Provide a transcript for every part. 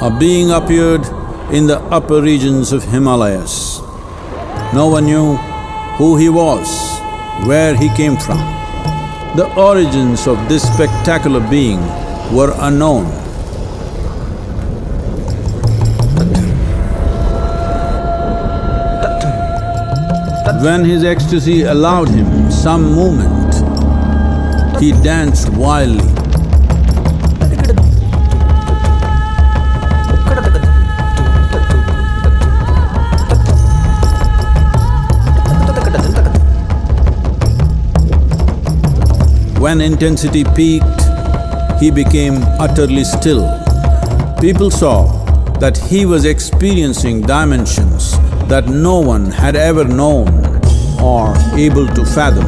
A being appeared in the upper regions of Himalayas. No one knew who he was, where he came from. The origins of this spectacular being were unknown. When his ecstasy allowed him some movement, he danced wildly. When intensity peaked, he became utterly still. People saw that he was experiencing dimensions that no one had ever known or able to fathom.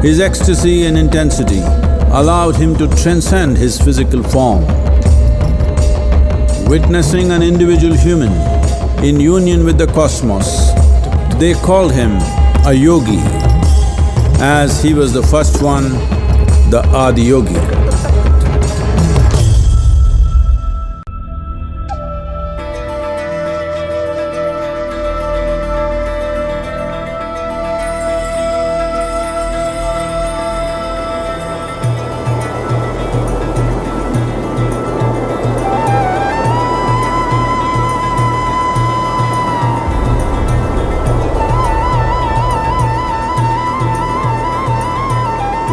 His ecstasy and intensity allowed him to transcend his physical form. Witnessing an individual human in union with the cosmos, they called him a yogi, as he was the first one, the Adiyogi.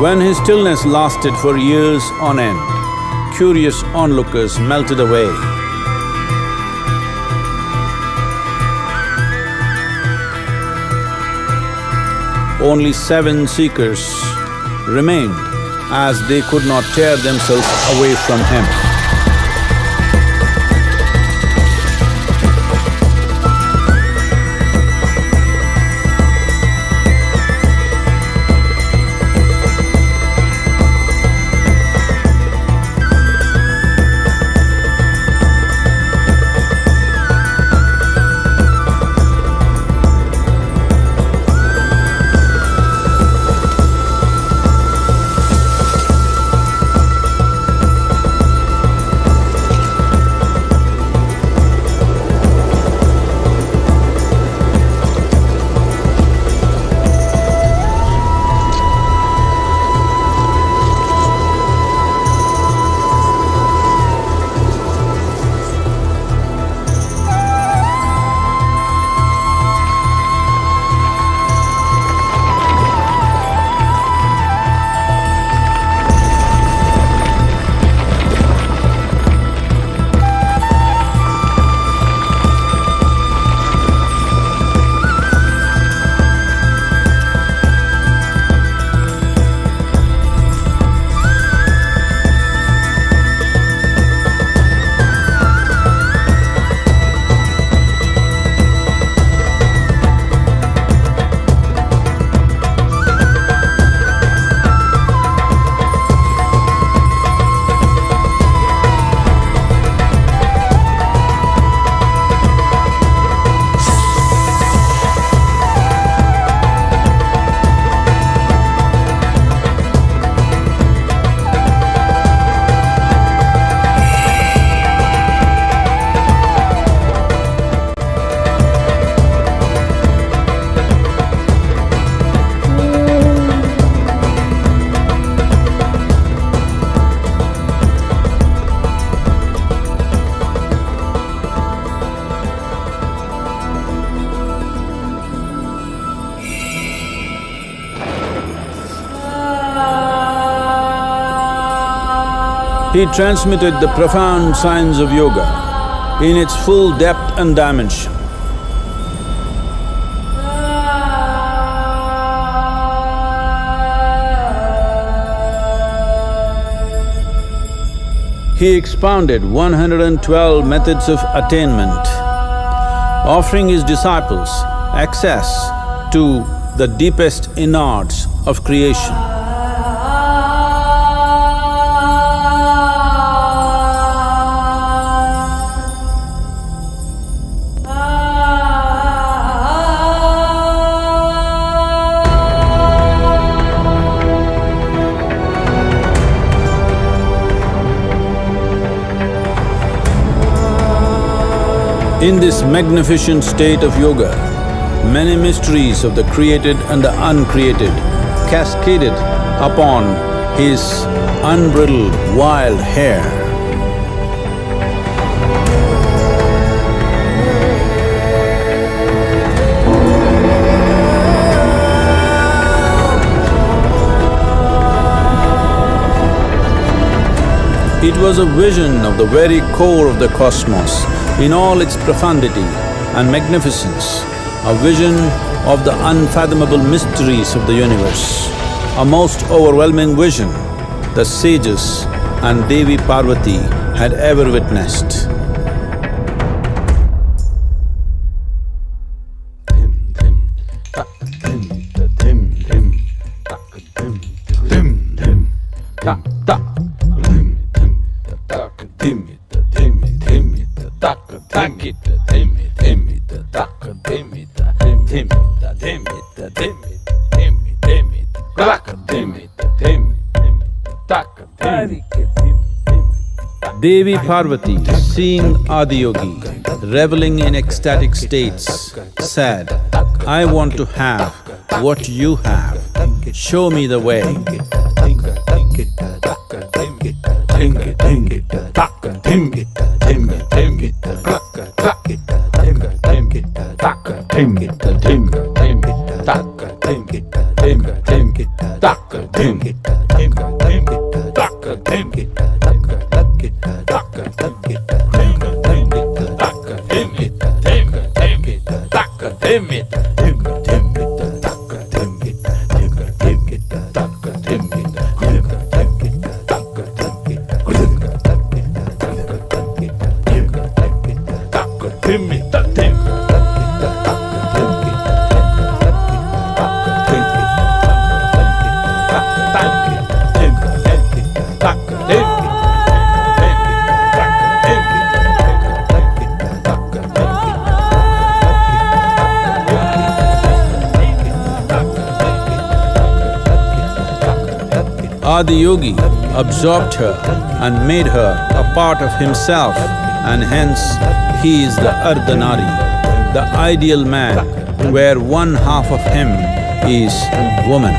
When his stillness lasted for years on end, curious onlookers melted away. Only 7 seekers remained, as they could not tear themselves away from him. He transmitted the profound science of yoga in its full depth and dimension. He expounded 112 methods of attainment, offering his disciples access to the deepest innards of creation. In this magnificent state of yoga, many mysteries of the created and the uncreated cascaded upon his unbridled wild hair. It was a vision of the very core of the cosmos in all its profundity and magnificence, a vision of the unfathomable mysteries of the universe, a most overwhelming vision the sages and Devi Parvati had ever witnessed. Devi Parvati, seeing Adiyogi reveling in ecstatic states, said, "I want to have what you have, show me the way." Adiyogi absorbed her and made her a part of himself, and hence he is the Ardhanari, the ideal man, where one half of him is woman.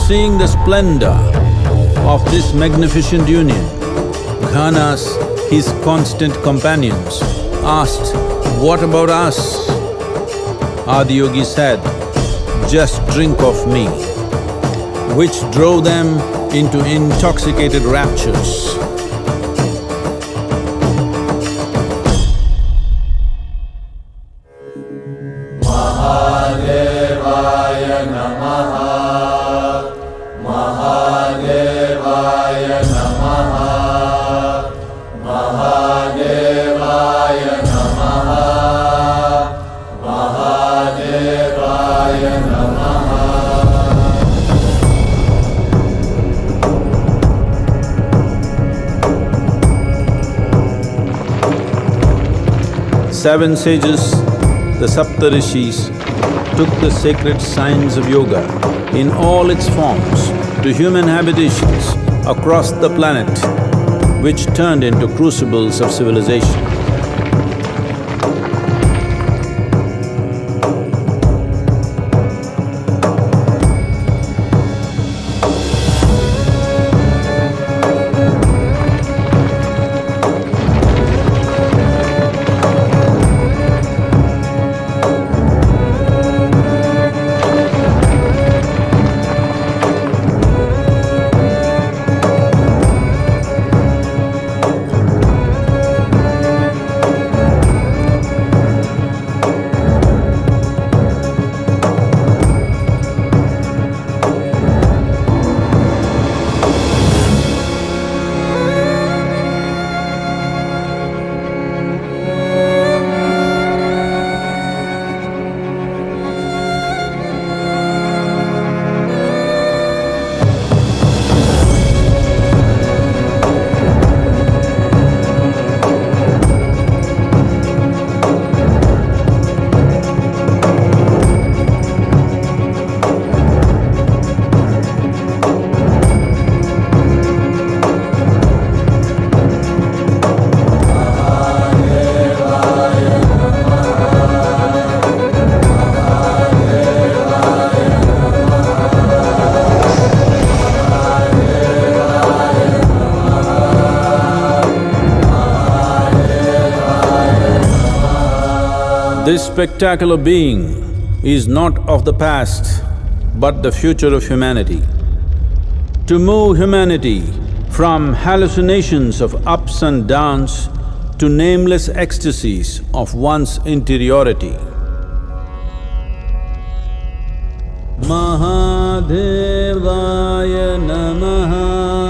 Seeing the splendor of this magnificent union, Ghanas, his constant companions, asked, "What about us?" Adiyogi said, "Just drink of me," which drove them into intoxicated raptures. Seven sages, the Saptarishis, took the sacred science of yoga in all its forms to human habitations across the planet, which turned into crucibles of civilization. This spectacular being is not of the past, but the future of humanity. To move humanity from hallucinations of ups and downs to nameless ecstasies of one's interiority. Mahadevaya Namaha